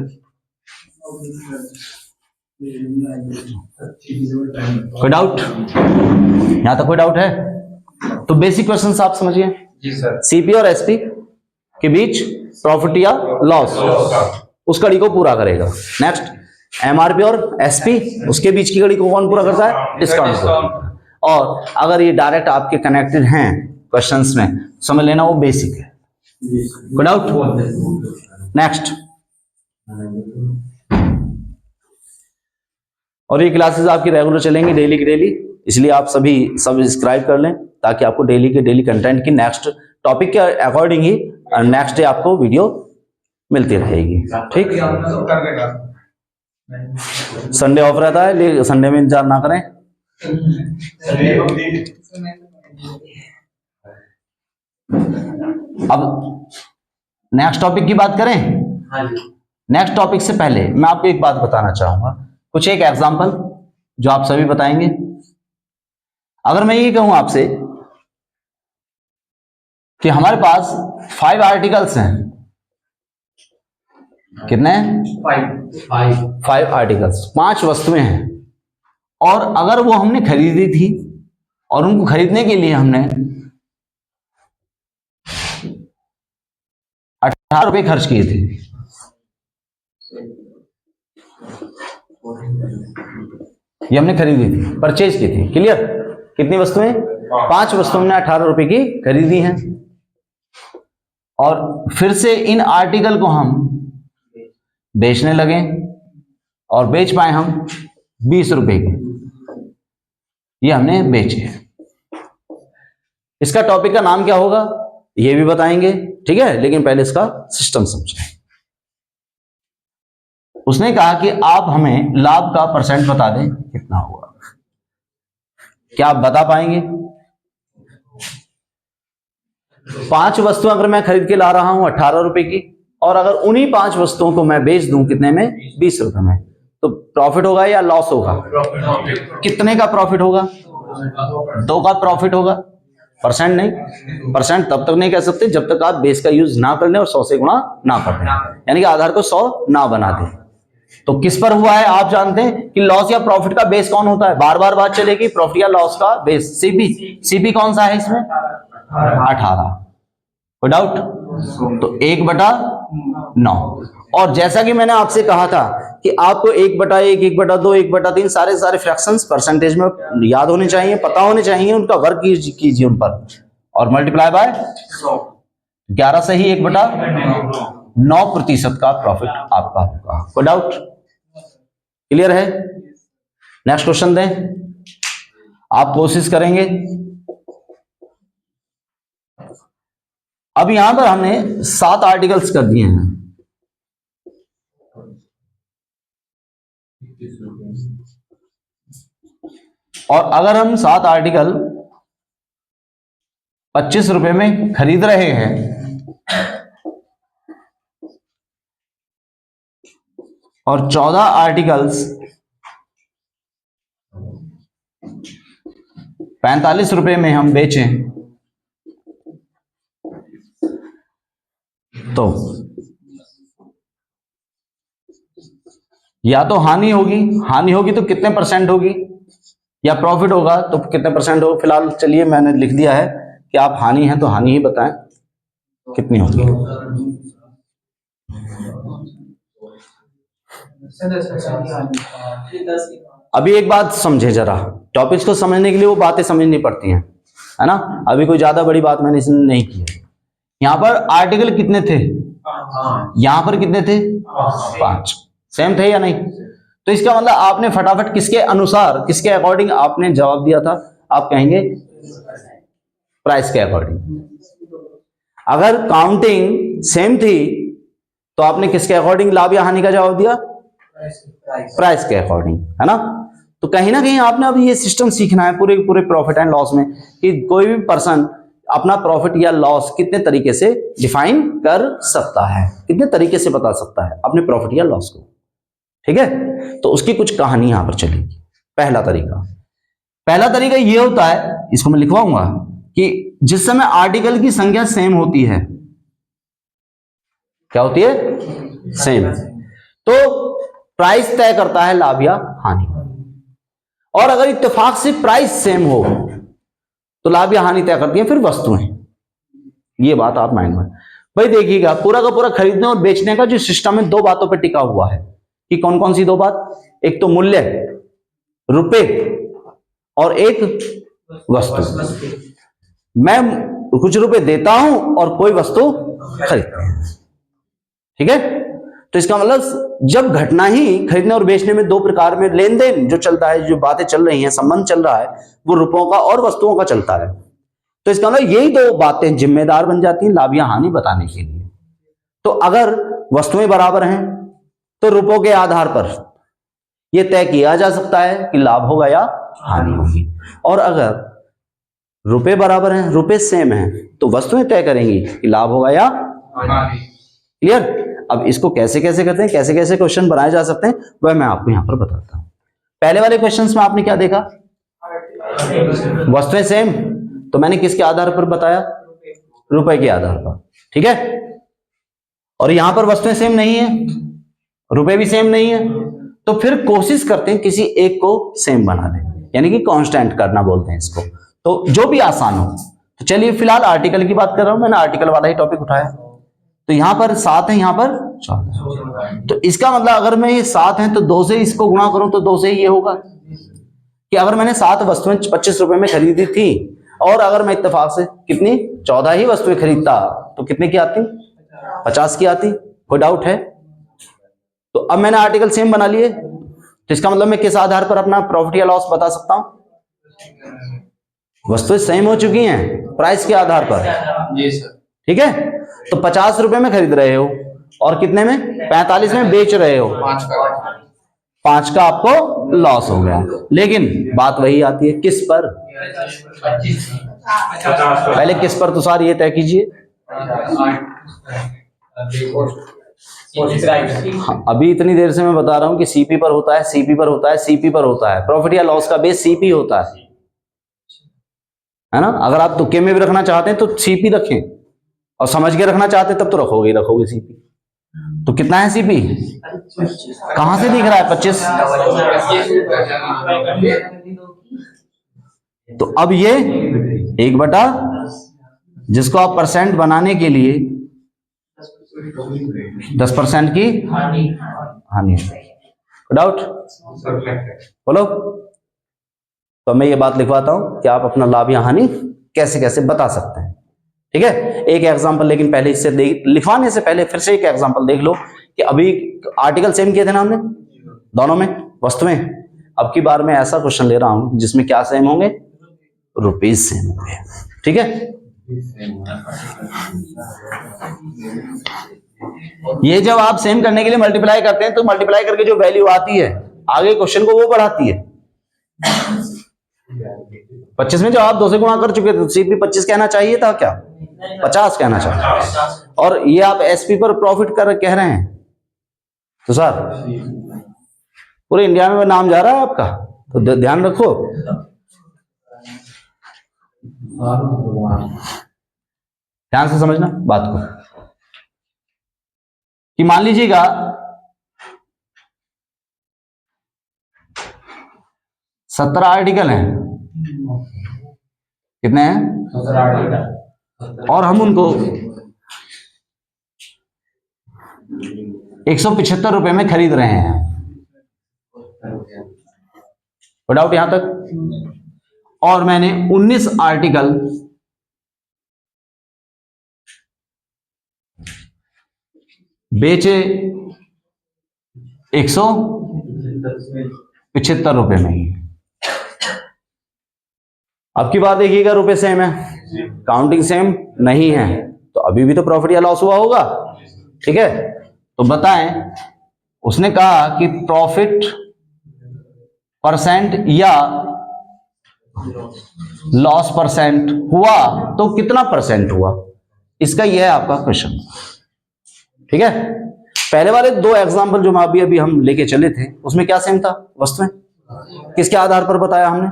कोई डाउट? यहां तक कोई डाउट है? तो बेसिक क्वेश्चंस आप समझिए। जी सर। सीपी और एसपी के बीच प्रॉफिट या लॉस, उस कड़ी को पूरा करेगा। नेक्स्ट, एमआरपी और एसपी, उसके बीच की कड़ी को कौन पूरा करता है, डिस्काउंट। और अगर ये डायरेक्ट आपके कनेक्टेड हैं क्वेश्चंस में, समझ लेना वो बेसिक है। कोई डाउट? नेक्स्ट, और ये क्लासेस आपकी रेगुलर चलेंगी, डेली की डेली, इसलिए आप सभी सब्सक्राइब कर लें ताकि आपको डेली के डेली कंटेंट की नेक्स्ट टॉपिक के अकॉर्डिंग ही नेक्स्ट डे आपको वीडियो मिलती रहेगी। ठीक, संडे ऑफ रहता है, लेकिन संडे में इंतजार ना करें। अब नेक्स्ट टॉपिक की बात करें। नेक्स्ट टॉपिक से पहले मैं आपको एक बात बताना चाहूंगा, कुछ एक एग्जांपल जो आप सभी बताएंगे। अगर मैं ये कहूं आपसे कि हमारे पास 5 आर्टिकल्स हैं, कितने? 5 आर्टिकल्स, 5 वस्तुएं हैं, और अगर वो हमने खरीदी थी और उनको खरीदने के लिए हमने 18 रुपए खर्च किए थे, ये हमने खरीदी थी, परचेज की थी। क्लियर? कितनी वस्तुएं? 5 वस्तुएं हमने 18 रुपए की खरीदी हैं, और फिर से इन आर्टिकल को हम बेचने लगे और बेच पाए हम 20 रुपए के, ये हमने बेचे। इसका टॉपिक का नाम क्या होगा ये भी बताएंगे, ठीक है, लेकिन पहले इसका सिस्टम समझें। उसने कहा कि आप हमें लाभ का परसेंट बता दें कितना होगा। क्या आप बता पाएंगे? 5 वस्तुएं अगर मैं खरीद के ला रहा हूं 18 रुपए की, और अगर उन्हीं 5 वस्तुओं को मैं बेच दूं कितने में, 20 रुपए में, तो प्रॉफिट होगा या लॉस होगा? कितने का प्रॉफिट होगा? 2 का प्रॉफिट होगा, परसेंट नहीं। परसेंट तब तक नहीं कह सकते जब तक आप बेस का यूज ना कर लें और 100 से गुणा ना कर दें, यानी कि आधार को 100 ना बना दें। तो किस पर हुआ है? आप जानते हैं कि लॉस या प्रॉफिट का बेस कौन होता है? बार बार बात चलेगी, प्रॉफिट या लॉस का बेस सीपी। सीपी कौन सा है इसमें? 18। कोई डाउट? तो 1/9। और जैसा कि मैंने आपसे कहा था कि आपको 1/1, 1/2, 1/3 सारे फ्रैक्शंस परसेंटेज में याद होने चाहिए, पता होने चाहिए, उनका वर्क कीजिए उन पर, और मल्टीप्लाई बाय 11 से ही 1/9% का प्रॉफिट आपका होगा। कोई डाउट? क्लियर है? नेक्स्ट क्वेश्चन दें, आप कोशिश करेंगे। अब यहां पर हमने 7 आर्टिकल्स कर दिए हैं, और अगर हम 7 आर्टिकल 25 रुपए में खरीद रहे हैं, और 14 आर्टिकल्स 45 रुपए में हम बेचें, तो या तो हानि होगी तो कितने परसेंट होगी, या प्रॉफिट होगा तो कितने परसेंट होगा। फिलहाल चलिए मैंने लिख दिया है कि आप हानि है तो हानि ही बताएं कितनी होगी। अभी एक बात समझे जरा, टॉपिक्स को समझने के लिए वो बातें समझनी पड़ती हैं, है ना। अभी कोई ज्यादा बड़ी बात मैंने इसमें नहीं की है। यहां पर आर्टिकल कितने थे? यहां पर कितने थे? 5। सेम थे या नहीं? तो इसका मतलब आपने फटाफट किसके अनुसार, किसके अकॉर्डिंग आपने जवाब दिया था? आप कहेंगे प्राइस के अकॉर्डिंग। अगर काउंटिंग सेम थी तो आपने किसके अकॉर्डिंग लाभ या हानि का जवाब दिया? प्राइस के अकॉर्डिंग, है ना। तो कहीं ना कहीं आपने अभी ये सिस्टम सीखना है पूरे प्रॉफिट एंड लॉस में, कि कोई भी पर्सन अपना प्रॉफिट या लॉस कितने तरीके से डिफाइन कर सकता है, कितने तरीके से बता सकता है अपने प्रॉफिट या लॉस को, ठीक है। तो उसकी कुछ कहानी यहां पर चलेगी। पहला तरीका ये होता है, इसको मैं लिखवाऊंगा, कि जिस समय आर्टिकल की संख्या सेम होती है, क्या होती है? सेम, तो प्राइस तय करता है लाभ या हानि। और अगर इत्तेफाक से प्राइस सेम हो तो लाभ या हानि तय करती है फिर वस्तुएं। ये बात आप माइंड में भाई देखिएगा, पूरा का पूरा खरीदने और बेचने का जो सिस्टम है 2 बातों पर टिका हुआ है। कि कौन कौन सी 2 बात? एक तो मूल्य, रुपए, और एक वस्तु। मैं कुछ रुपए देता हूं और कोई वस्तु खरीदता हूं, ठीक है। तो इसका मतलब जब घटना ही खरीदने और बेचने में 2 प्रकार में लेन देन जो चलता है, जो बातें चल रही हैं, संबंध चल रहा है, वो रुपयों का और वस्तुओं का चलता है। तो इसका मतलब यही 2 बातें जिम्मेदार बन जाती हैं लाभ या हानि बताने के लिए। तो अगर वस्तुएं बराबर हैं तो रुपयों के आधार पर यह तय किया जा सकता है कि लाभ होगा या हानि होगी, और अगर रुपए बराबर हैं, रुपए सेम हैं, तो वस्तुएं तय करेंगी कि लाभ होगा या हानि। क्लियर? अब इसको कैसे कैसे करते हैं, कैसे कैसे क्वेश्चन बनाए जा सकते हैं, वह मैं आपको यहां पर बताता हूं। पहले वाले क्वेश्चंस में आपने क्या देखा? वस्तुएं सेम, तो मैंने किसके आधार पर बताया? रुपए के आधार पर, ठीक है। और यहां पर वस्तुएं सेम नहीं है, रुपए भी सेम नहीं है, तो फिर कोशिश करते हैं किसी एक को सेम बना दें, यानी कि कांस्टेंट करना बोलते हैं इसको, तो जो भी आसान हो। तो चलिए फिलहाल आर्टिकल की बात कर रहा हूं, मैंने आर्टिकल वाला ही टॉपिक उठाया। तो यहां पर 7 है, यहां पर 14। तो इसका मतलब अगर मैं ये 7 है तो 2 से इसको गुणा करूं तो 2 से ये होगा कि अगर मैंने 7 वस्तुएं 25 रुपए में खरीदी थी, और अगर मैं इत्तेफाक से कितनी 14 ही वस्तुएं खरीदता तो कितने की आती? 50 की आती। कोई डाउट है? तो अब मैंने आर्टिकल सेम बना लिए, तो इसका मतलब मैं किस आधार पर अपना प्रॉफिट या लॉस बता सकता हूं? वस्तुएं सेम हो चुकी हैं प्राइस के आधार पर। जी सर। ठीक है, तो 50 रुपए में खरीद रहे हो और कितने में 45 में बेच रहे हो, 5 का आपको लॉस हो गया। लेकिन बात वही आती है किस पर, पहले किस पर तो सार ये तय कीजिए। अभी इतनी देर से मैं बता रहा हूं कि सीपी पर होता है, सीपी पर होता है, सीपी पर होता है। प्रॉफिट या लॉस का बेस सीपी होता है ना। अगर आप तुक्के में भी रखना चाहते हैं तो सीपी रखें, और समझ के रखना चाहते हैं तब तो रखोगे सीपी। तो कितना है सीपी, कहां से दिख रहा है 25। तो अब ये 1/, जिसको आप परसेंट बनाने के लिए 10% की हानि। डाउट बोलो। तो मैं ये बात लिखवाता हूं कि आप अपना लाभ या हानि कैसे कैसे बता सकते हैं। ठीक है, एक एग्जांपल, लेकिन पहले इससे लिखवाने से पहले फिर से एक एग्जांपल देख लो कि अभी आर्टिकल सेम किए थे ना हमने दोनों में, वस्तुएं। अब की बार मैं ऐसा क्वेश्चन ले रहा हूं जिसमें क्या सेम होंगे, रुपीज सेम होंगे। ठीक है, ये जब आप सेम करने के लिए मल्टीप्लाई करते हैं तो मल्टीप्लाई करके जो वैल्यू आती है आगे क्वेश्चन को वो बढ़ाती है। 25 में जो आप 2 से गुणा कर चुके थे, सीपी 25 कहना चाहिए था, क्या 50 कहना चाहिए। और ये आप एसपी पर प्रॉफिट कर कह रहे हैं, तो सर पूरे इंडिया में नाम जा रहा है आपका, तो ध्यान रखो। ध्यान से समझना बात को कि मान लीजिएगा 17 आर्टिकल हैं, कितने हैं 17 आर्टिकल, और हम उनको 175 रुपए में खरीद रहे हैं। डाउट यहां तक। और मैंने 19 आर्टिकल बेचे 175 रुपए में ही। अब की बात देखिएगा, रुपए सेम है, काउंटिंग सेम नहीं है, तो अभी भी तो प्रॉफिट या लॉस हुआ होगा। ठीक है, तो बताएं, उसने कहा कि प्रॉफिट परसेंट या लॉस परसेंट हुआ तो कितना परसेंट हुआ, इसका यह है आपका क्वेश्चन। ठीक है, पहले वाले 2 एग्जांपल जो अभी हम लेके चले थे उसमें क्या सेम था, वस्तुएं। किसके आधार पर बताया हमने,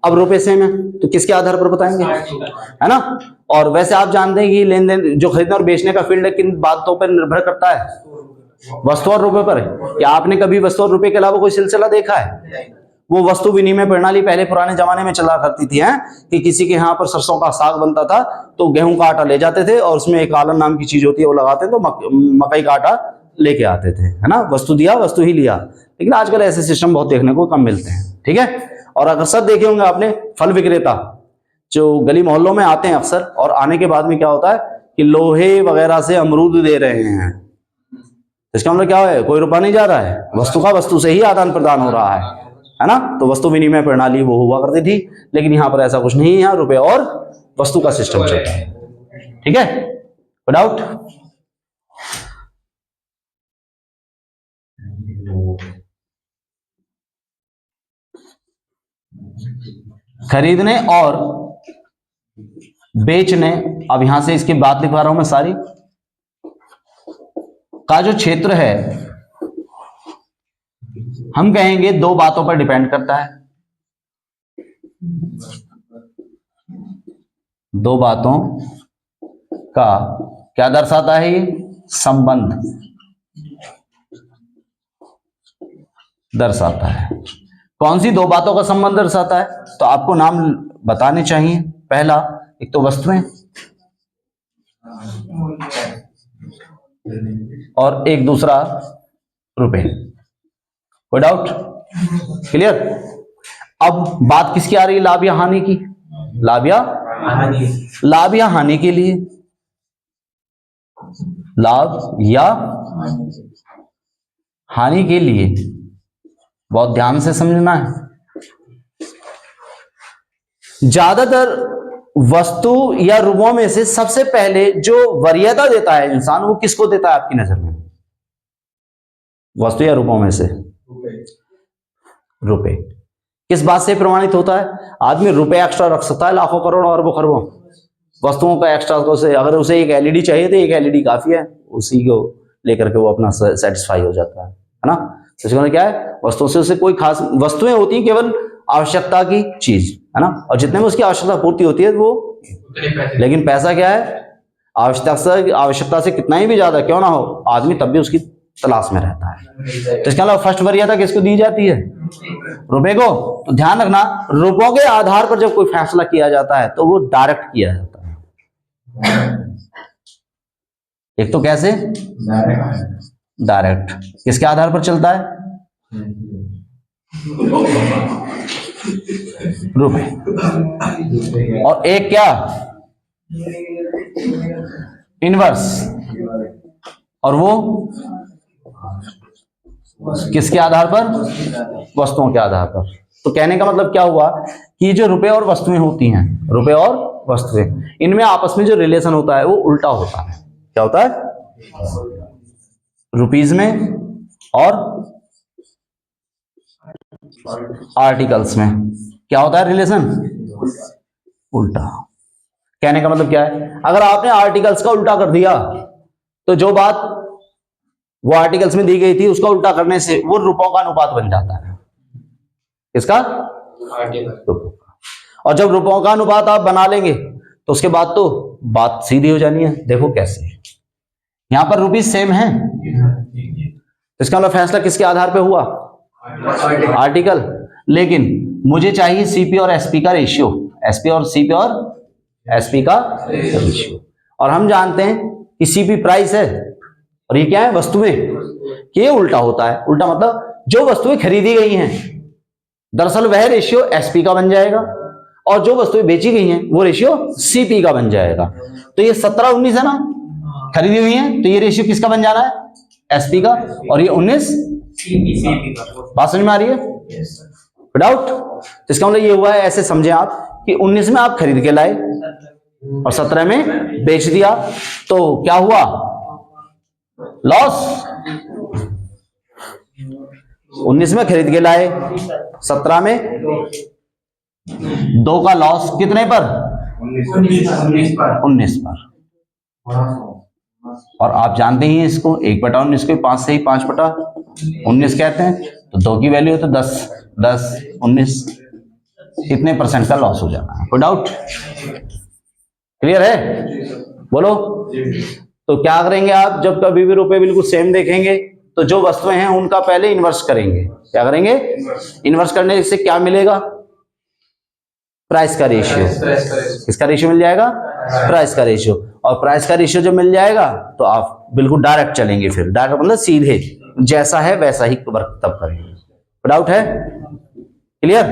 अब रुपए सेम है तो किसके आधार पर बताएंगे, है ना। और वैसे आप जानते हैं कि लेन देन जो खरीदने और बेचने का फील्ड है किन बातों पर निर्भर करता है, वस्तु और रुपए पर। क्या आपने कभी वस्तु और रुपए के अलावा कोई सिलसिला देखा है। वो वस्तु विनिमय प्रणाली पहले पुराने जमाने में चला करती थी, हैं कि किसी के यहाँ पर सरसों का साग बनता था तो गेहूं का आटा ले जाते थे और उसमें एक आलन नाम की चीज होती है वो लगाते हैं, तो मकई का आटा लेके आते थे, है ना। वस्तु दिया वस्तु ही लिया। लेकिन आजकल ऐसे सिस्टम बहुत देखने को कम मिलते हैं। ठीक है, और अक्सर देखे होंगे आपने फल विक्रेता जो गली मोहल्लों में आते हैं अक्सर, और आने के बाद में क्या होता है कि लोहे वगैरह से अमरूद दे रहे हैं। इसका मतलब क्या है, कोई रुपया नहीं जा रहा है, वस्तु का वस्तु से ही आदान प्रदान हो रहा है ना। तो वस्तु विनिमय प्रणाली वो हुआ करती थी, लेकिन यहां पर ऐसा कुछ नहीं है, यहाँ रुपए और वस्तु का सिस्टम चलता है। ठीक है, डाउट। खरीदने और बेचने, अब यहां से इसकी बात लिखवा रहा हूं मैं सारी, का जो क्षेत्र है हम कहेंगे 2 बातों पर डिपेंड करता है। 2 बातों का क्या दर्शाता है, ये संबंध दर्शाता है। कौन सी 2 बातों का संबंध दर्शाता है, तो आपको नाम बताने चाहिए। पहला, एक तो वस्तुएं और एक दूसरा रुपए। कोई डाउट, क्लियर। अब बात किसकी आ रही है, लाभ या हानि की। लाभ या हानि के लिए, लाभ या हानि के लिए बहुत ध्यान से समझना है। ज्यादातर वस्तु या रूपों में से सबसे पहले जो वरीयता देता है इंसान, वो किसको देता है आपकी नजर में? वस्तु या रूपों में से रुपए। किस बात से प्रमाणित होता है? आदमी रुपए एक्स्ट्रा रख सकता है लाखों करोड़ों अरबों खरबों वस्तुओं का एक्स्ट्रा, तो उसे अगर उसे एक एलईडी चाहिए तो एक एलईडी काफी है, उसी को लेकर के वो अपना सेटिस्फाई हो जाता है ना। तो इसका मतलब क्या है? वस्तुओं से उसे कोई खास, वस्तुएं होती हैं केवल आवश्यकता की चीज, है ना, और जितने में उसकी आवश्यकता पूर्ति होती है वो, लेकिन पैसा क्या है? आवश्यकता से कितना ही भी ज्यादा क्यों ना हो, आदमी तब भी उसकी तलाश में रहता है। तो इसके अलावा फर्स्ट वरीयता किसको दी जाती है? रुपए को। तो ध्यान रखना, रुपयों के आधार पर जब कोई फैसला किया जाता है तो वो डायरेक्ट किया जाता है। एक तो कैसे? डायरेक्ट। किसके आधार पर चलता है? रुपए। और एक क्या? इनवर्स। और वो किसके आधार पर? वस्तुओं के आधार पर। तो कहने का मतलब क्या हुआ कि जो रुपए और वस्तुएं होती हैं, रुपए और वस्तुएं, इनमें आपस में जो रिलेशन होता है वो उल्टा होता है। क्या होता है? रुपीज में और आर्टिकल्स में क्या होता है रिलेशन? उल्टा। कहने का मतलब क्या है? अगर आपने आर्टिकल्स का उल्टा कर दिया तो जो बात वो आर्टिकल्स में दी गई थी उसका उल्टा करने से वो रुपयों का अनुपात बन जाता है। किसका? रुपयों का। और जब रुपयों का अनुपात आप बना लेंगे तो उसके बाद तो बात सीधी हो जानी है। देखो कैसे, यहां पर रुपीज सेम है, इसका मतलब फैसला किसके आधार पे हुआ? आर्टिकल। लेकिन मुझे चाहिए सीपी और एसपी का रेशियो, एसपी और सीपी और एसपी का रेशियो। और हम जानते हैं कि सीपी प्राइस है और ये क्या है? वस्तुएं। ये उल्टा होता है। उल्टा मतलब जो वस्तुएं खरीदी गई हैं दरअसल वह रेशियो एसपी का बन जाएगा, और जो वस्तुएं बेची गई हैं वो रेशियो सीपी का बन जाएगा। तो ये 17-19 है ना, खरीदी हुई हैं, तो ये रेशियो किसका बन जाना है? एसपी का। और ये 19 बात समझ में आ रही है? विदाउट। तो इसका मतलब ये हुआ है, ऐसे समझे आप कि 19 में आप खरीद के लाए और 17 में बेच दिया, तो क्या हुआ? लॉस। 19 में खरीद के लाए, 17 में 2 का लॉस। कितने पर? 19 पर। और आप जानते ही हैं इसको, 1/19 को 5 से ही 5/19 कहते हैं। तो 2 की वैल्यू है तो 10, 10, 19, कितने परसेंट का लॉस हो जाना है? कोई डाउट? क्लियर है? बोलो। तो क्या करेंगे आप? जब कभी भी रुपए बिल्कुल सेम देखेंगे तो जो वस्तुएं हैं उनका पहले इन्वर्स करेंगे। क्या करेंगे? इन्वर्स करने से क्या मिलेगा? प्राइस का रेशियो। किसका रेशियो मिल जाएगा? प्राइस का रेशियो। और प्राइस का रेशियो जब मिल जाएगा तो आप बिल्कुल डायरेक्ट चलेंगे। फिर डायरेक्ट मतलब सीधे, जैसा है वैसा ही वर्क तब करेंगे। डाउट है? क्लियर?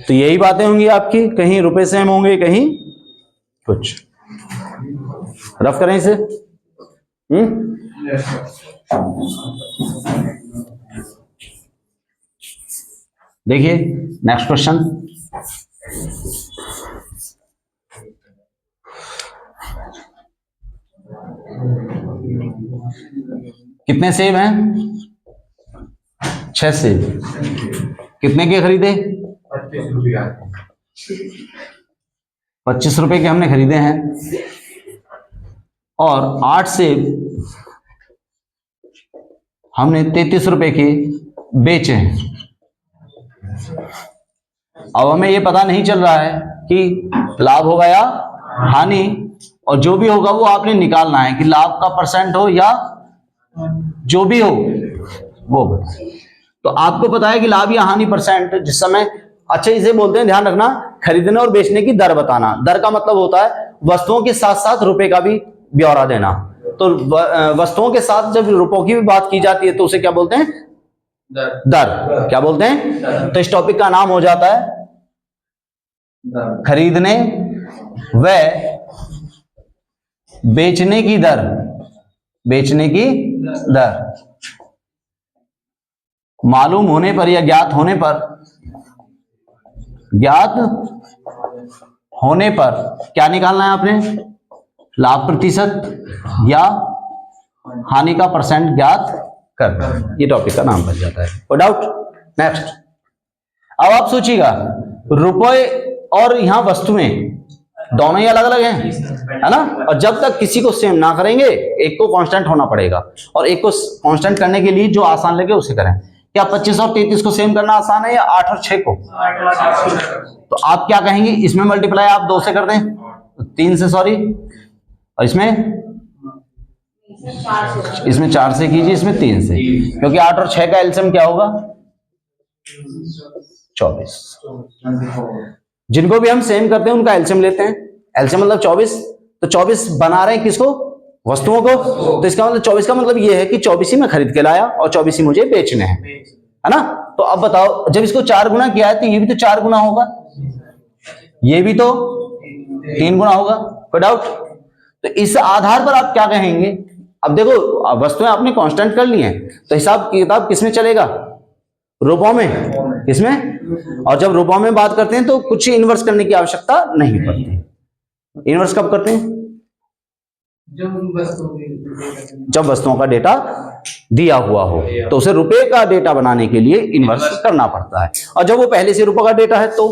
तो यही बातें होंगी आपकी, कहीं रुपए सेम होंगे, कहीं कुछ। रफ करें इसे। देखिए नेक्स्ट क्वेश्चन। कितने सेब हैं? 6 सेब। कितने के खरीदे? 25 रुपए के हमने खरीदे हैं। और 8 सेब हमने 33 रुपए के बेचे हैं। अब हमें ये पता नहीं चल रहा है कि लाभ होगा या हानि, और जो भी होगा वो आपने निकालना है कि लाभ का परसेंट हो या जो भी हो वो बताए। तो आपको पता है कि लाभ या हानि परसेंट जिस समय, अच्छा इसे बोलते हैं, ध्यान रखना, खरीदने और बेचने की दर बताना। दर का मतलब होता है वस्तुओं के साथ साथ रुपए का भी ब्यौरा देना। तो वस्तुओं के साथ जब रुपयों की भी बात की जाती है तो उसे क्या बोलते हैं? दर। क्या बोलते हैं? तो इस टॉपिक का नाम हो जाता है खरीदने व बेचने की दर, बेचने की दर मालूम होने पर या ज्ञात होने पर, ज्ञात होने पर क्या निकालना है आपने, लाभ प्रतिशत या हानि का परसेंट ज्ञात करना। ये टॉपिक का नाम बन जाता है। कोई डाउट? नेक्स्ट, अब आप सोचिएगा रुपए और यहां वस्तुएं दोनों ही अलग अलग हैं, है ना, और जब तक किसी को सेम ना करेंगे एक को कांस्टेंट होना पड़ेगा, और एक को कांस्टेंट करने के लिए जो आसान लगे उसे करें। क्या 25 और 33 को सेम करना आसान है या 8 और 6 को? तो आप क्या कहेंगे, इसमें मल्टीप्लाई आप 2 से कर दें, 3 से, सॉरी, और इसमें 4 से कीजिए, इसमें 3 से, क्योंकि 8 और 6 का एलसीएम क्या होगा, 24। जिनको भी हम सेम करते हैं उनका एलसीएम लेते हैं, एलसीएम मतलब 24, तो 24 बना रहे हैं किसको, वस्तुओं को, तो इसका मतलब 24 का मतलब ये है कि 24 ही मैं खरीद के लाया और 24 ही मुझे बेचने हैं, है ना। तो अब बताओ, जब इसको 4 गुना किया है तो ये भी तो 4 गुना होगा, ये भी तो 3 गुना होगा। कोई डाउट? तो इस आधार पर आप क्या कहेंगे, अब देखो वस्तुएं आपने कांस्टेंट कर ली हैं, तो हिसाब किताब किसमें चलेगा, रुपयों में, किसमें, और जब रुपयों में बात करते हैं तो कुछ इन्वर्स करने की आवश्यकता नहीं पड़ती। इन्वर्स कब करते हैं, जब वस्तुओं का डेटा दिया हुआ हो, तो उसे रुपए का डेटा बनाने के लिए इन्वर्स करना पड़ता है, और जब वो पहले से रुपए का डेटा है तो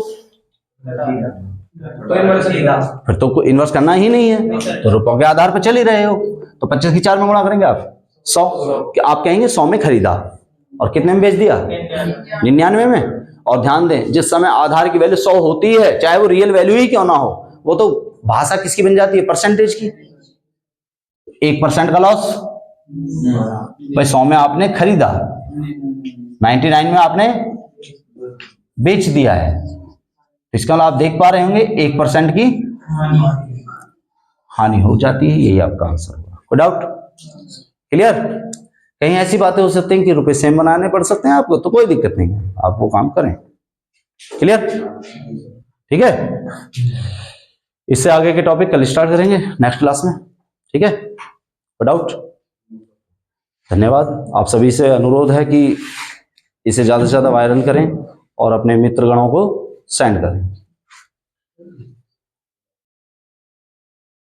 फिर तो इन्वर्स करना ही नहीं है, तो रुपयों के आधार पर चल ही रहे हो। तो 25 की 4 में गुणा करेंगे आप 100, आप कहेंगे 100 में खरीदा और कितने में बेच दिया, 99 में। और ध्यान दें, जिस समय आधार की वैल्यू 100 होती है, चाहे वो रियल वैल्यू ही क्यों ना हो, वो तो भाषा किसकी बन जाती है, परसेंटेज की। 1% का लॉस, भाई 100 में आपने खरीदा, 99 में आपने बेच दिया है, इसका आप देख पा रहे होंगे 1% की हानि हो जाती है। यही आपका आंसर होगा। कोई डाउट? क्लियर? कहीं ऐसी बातें हो सकती हैं कि रुपए सेम बनाने पड़ सकते हैं आपको, तो कोई दिक्कत नहीं है, आप वो काम करें। क्लियर? ठीक है, इससे आगे के टॉपिक कल स्टार्ट करेंगे नेक्स्ट क्लास में। ठीक है, कोई डाउट? धन्यवाद। आप सभी से अनुरोध है कि इसे ज्यादा से ज्यादा वायरल करें और अपने मित्रगणों को सेंड करें।